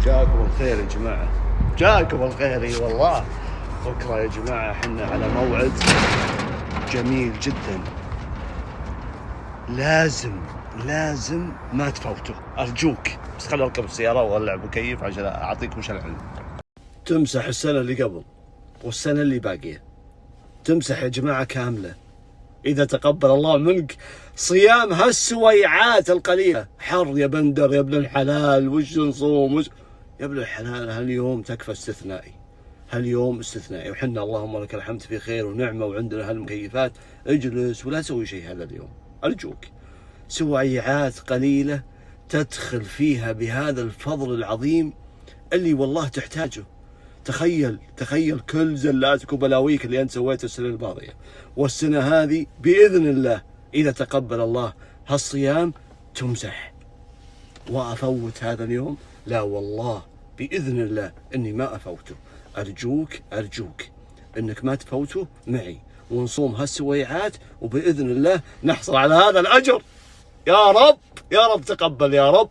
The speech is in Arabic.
جاكم الخير يا جماعة، جاكم الخير. اي والله بكرة يا جماعة احنا على موعد جميل جدا، لازم ما تفوتوا أرجوك. بس خليني أركب السيارة وأولع مكيف عشان أعطيكم وش العلم. تمسح السنة اللي قبل والسنة اللي باقية، تمسح يا جماعة كاملة. إذا تقبل الله منك صيام هالسويعات القليلة. حر يا بندر يا ابن الحلال، وش نصوم يا ابن الحلال. هاليوم تكفى استثنائي، هاليوم استثنائي، وحنا اللهم لك الحمد في خير ونعمة وعندنا هالمكيفات. اجلس ولا تسوي شيء هذا اليوم أرجوك. سويعات قليلة تدخل فيها بهذا الفضل العظيم اللي والله تحتاجه. تخيل كل زلاتك وبلاويك اللي أنت سويتها السنة الماضية والسنة هذه بإذن الله إذا تقبل الله هالصيام تمسح. وأفوت هذا اليوم؟ لا والله بإذن الله إني ما أفوته. أرجوك إنك ما تفوته معي ونصوم هالسويعات، وبإذن الله نحصل على هذا الأجر. يا رب تقبل يا رب.